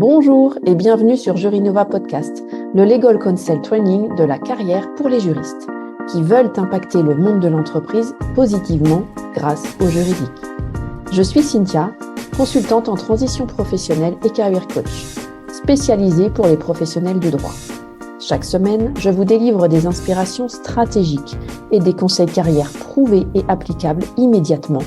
Bonjour et bienvenue sur Jurinova Podcast, le Legal Counsel Training de la carrière pour les juristes qui veulent impacter le monde de l'entreprise positivement grâce au juridique. Je suis Cynthia, consultante en transition professionnelle et career coach, spécialisée pour les professionnels du droit. Chaque semaine, je vous délivre des inspirations stratégiques et des conseils carrière prouvés et applicables immédiatement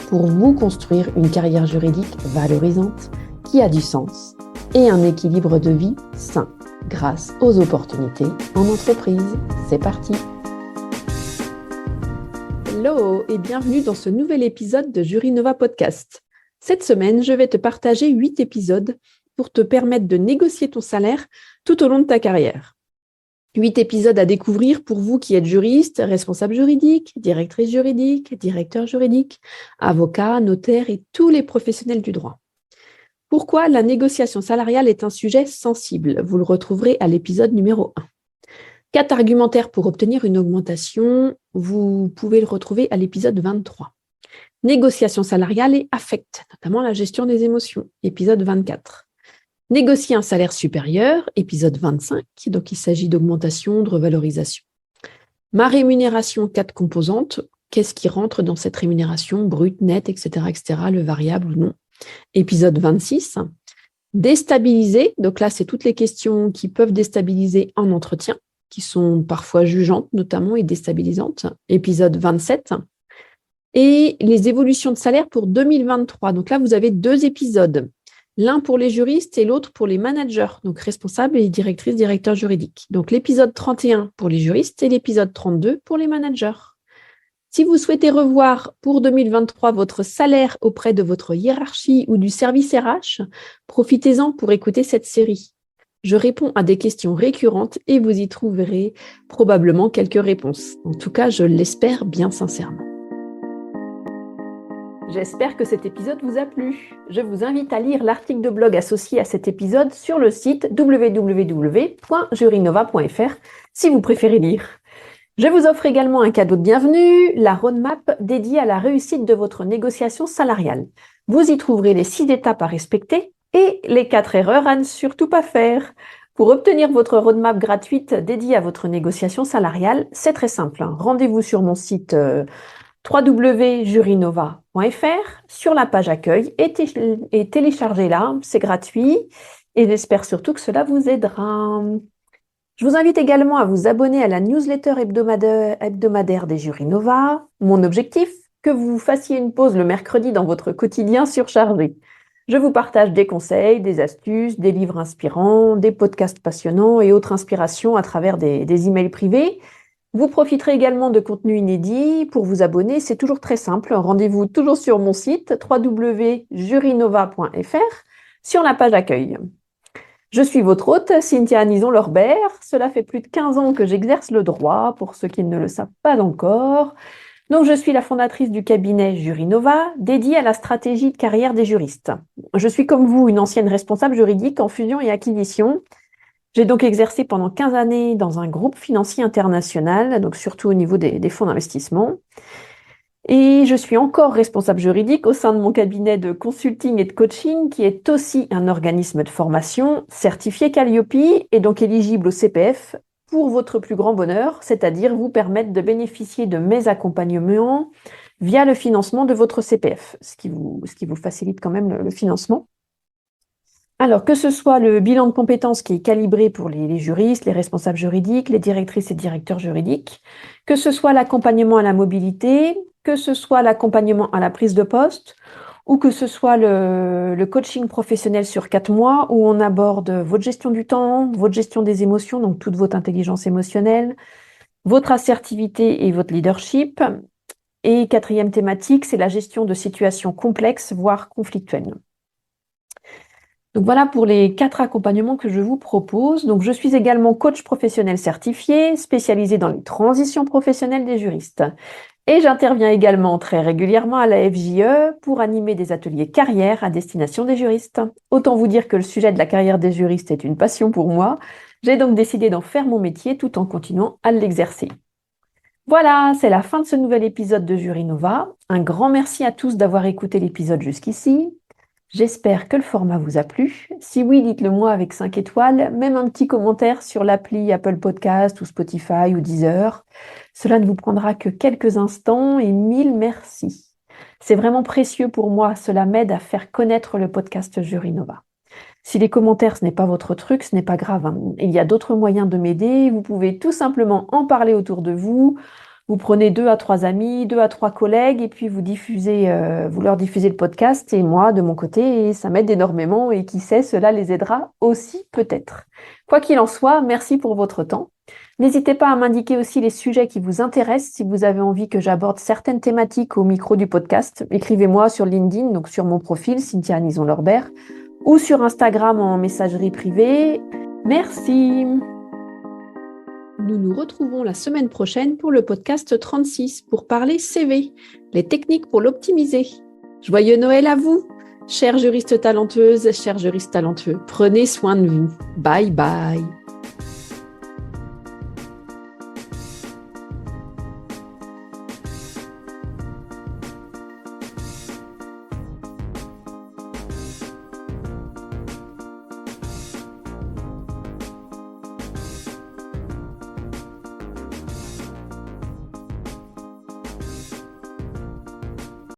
pour vous construire une carrière juridique valorisante qui a du sens et un équilibre de vie sain grâce aux opportunités en entreprise. C'est parti! Hello et bienvenue dans ce nouvel épisode de Jurinova Podcast. Cette semaine, je vais te partager 8 épisodes pour te permettre de négocier ton salaire tout au long de ta carrière. 8 épisodes à découvrir pour vous qui êtes juriste, responsable juridique, directrice juridique, directeur juridique, avocat, notaire et tous les professionnels du droit. Pourquoi la négociation salariale est un sujet sensible? Vous le retrouverez à l'épisode numéro 1. 4 argumentaires pour obtenir une augmentation, vous pouvez le retrouver à l'épisode 23. Négociation salariale et affect, notamment la gestion des émotions, épisode 24. Négocier un salaire supérieur, épisode 25, donc il s'agit d'augmentation, de revalorisation. Ma rémunération, 4 composantes, qu'est-ce qui rentre dans cette rémunération, brut, net, etc., le variable ou non. Épisode 26. Déstabiliser, donc là c'est toutes les questions qui peuvent déstabiliser en entretien, qui sont parfois jugeantes notamment et déstabilisantes. Épisode 27. Et les évolutions de salaire pour 2023. Donc là vous avez 2 épisodes. L'un pour les juristes et l'autre pour les managers, donc responsables et directrices, directeurs juridiques. Donc l'épisode 31 pour les juristes et l'épisode 32 pour les managers. Si vous souhaitez revoir pour 2023 votre salaire auprès de votre hiérarchie ou du service RH, profitez-en pour écouter cette série. Je réponds à des questions récurrentes et vous y trouverez probablement quelques réponses. En tout cas, je l'espère bien sincèrement. J'espère que cet épisode vous a plu. Je vous invite à lire l'article de blog associé à cet épisode sur le site www.jurinova.fr si vous préférez lire. Je vous offre également un cadeau de bienvenue, la roadmap dédiée à la réussite de votre négociation salariale. Vous y trouverez les 6 étapes à respecter et les 4 erreurs à ne surtout pas faire. Pour obtenir votre roadmap gratuite dédiée à votre négociation salariale, c'est très simple. Rendez-vous sur mon site www.jurinova.fr sur la page accueil et téléchargez-la, c'est gratuit et j'espère surtout que cela vous aidera. Je vous invite également à vous abonner à la newsletter hebdomadaire des Jurinova. Mon objectif, que vous fassiez une pause le mercredi dans votre quotidien surchargé. Je vous partage des conseils, des astuces, des livres inspirants, des podcasts passionnants et autres inspirations à travers des emails privés. Vous profiterez également de contenus inédits. Pour vous abonner, c'est toujours très simple. Rendez-vous toujours sur mon site www.jurinova.fr sur la page accueil. Je suis votre hôte, Cynthia Nison-Lorbert. Cela fait plus de 15 ans que j'exerce le droit, pour ceux qui ne le savent pas encore. Donc, je suis la fondatrice du cabinet Jurinova, dédié à la stratégie de carrière des juristes. Je suis comme vous une ancienne responsable juridique en fusion et acquisition. J'ai donc exercé pendant 15 années dans un groupe financier international, donc surtout au niveau des fonds d'investissement. Et je suis encore responsable juridique au sein de mon cabinet de consulting et de coaching, qui est aussi un organisme de formation certifié Calliope et donc éligible au CPF pour votre plus grand bonheur, c'est-à-dire vous permettre de bénéficier de mes accompagnements via le financement de votre CPF, ce qui vous facilite quand même le financement. Alors, que ce soit le bilan de compétences qui est calibré pour les juristes, les responsables juridiques, les directrices et directeurs juridiques, que ce soit l'accompagnement à la mobilité, que ce soit l'accompagnement à la prise de poste, ou que ce soit le coaching professionnel sur 4 mois où on aborde votre gestion du temps, votre gestion des émotions, donc toute votre intelligence émotionnelle, votre assertivité et votre leadership. Et 4e thématique, c'est la gestion de situations complexes, voire conflictuelles. Donc voilà pour les 4 accompagnements que je vous propose. Donc je suis également coach professionnel certifié, spécialisé dans les transitions professionnelles des juristes. Et j'interviens également très régulièrement à la FJE pour animer des ateliers carrière à destination des juristes. Autant vous dire que le sujet de la carrière des juristes est une passion pour moi. J'ai donc décidé d'en faire mon métier tout en continuant à l'exercer. Voilà, c'est la fin de ce nouvel épisode de Jurinova. Un grand merci à tous d'avoir écouté l'épisode jusqu'ici. J'espère que le format vous a plu. Si oui, dites-le moi avec 5 étoiles, même un petit commentaire sur l'appli Apple Podcast ou Spotify ou Deezer. Cela ne vous prendra que quelques instants et 1000 merci. C'est vraiment précieux pour moi, cela m'aide à faire connaître le podcast Jury Nova. Si les commentaires, ce n'est pas votre truc, ce n'est pas grave, hein. Il y a d'autres moyens de m'aider. Vous pouvez tout simplement en parler autour de vous. Vous prenez 2 à 3 amis, 2 à 3 collègues et puis vous leur diffusez le podcast et moi, de mon côté, ça m'aide énormément et qui sait, cela les aidera aussi peut-être. Quoi qu'il en soit, merci pour votre temps. N'hésitez pas à m'indiquer aussi les sujets qui vous intéressent. Si vous avez envie que j'aborde certaines thématiques au micro du podcast, écrivez-moi sur LinkedIn, donc sur mon profil, Cynthia Anison-Lorbert, ou sur Instagram en messagerie privée. Merci. Nous nous retrouvons la semaine prochaine pour le podcast 36 pour parler CV, les techniques pour l'optimiser. Joyeux Noël à vous, chères juristes talentueuses, chers juristes talentueux. Prenez soin de vous. Bye bye.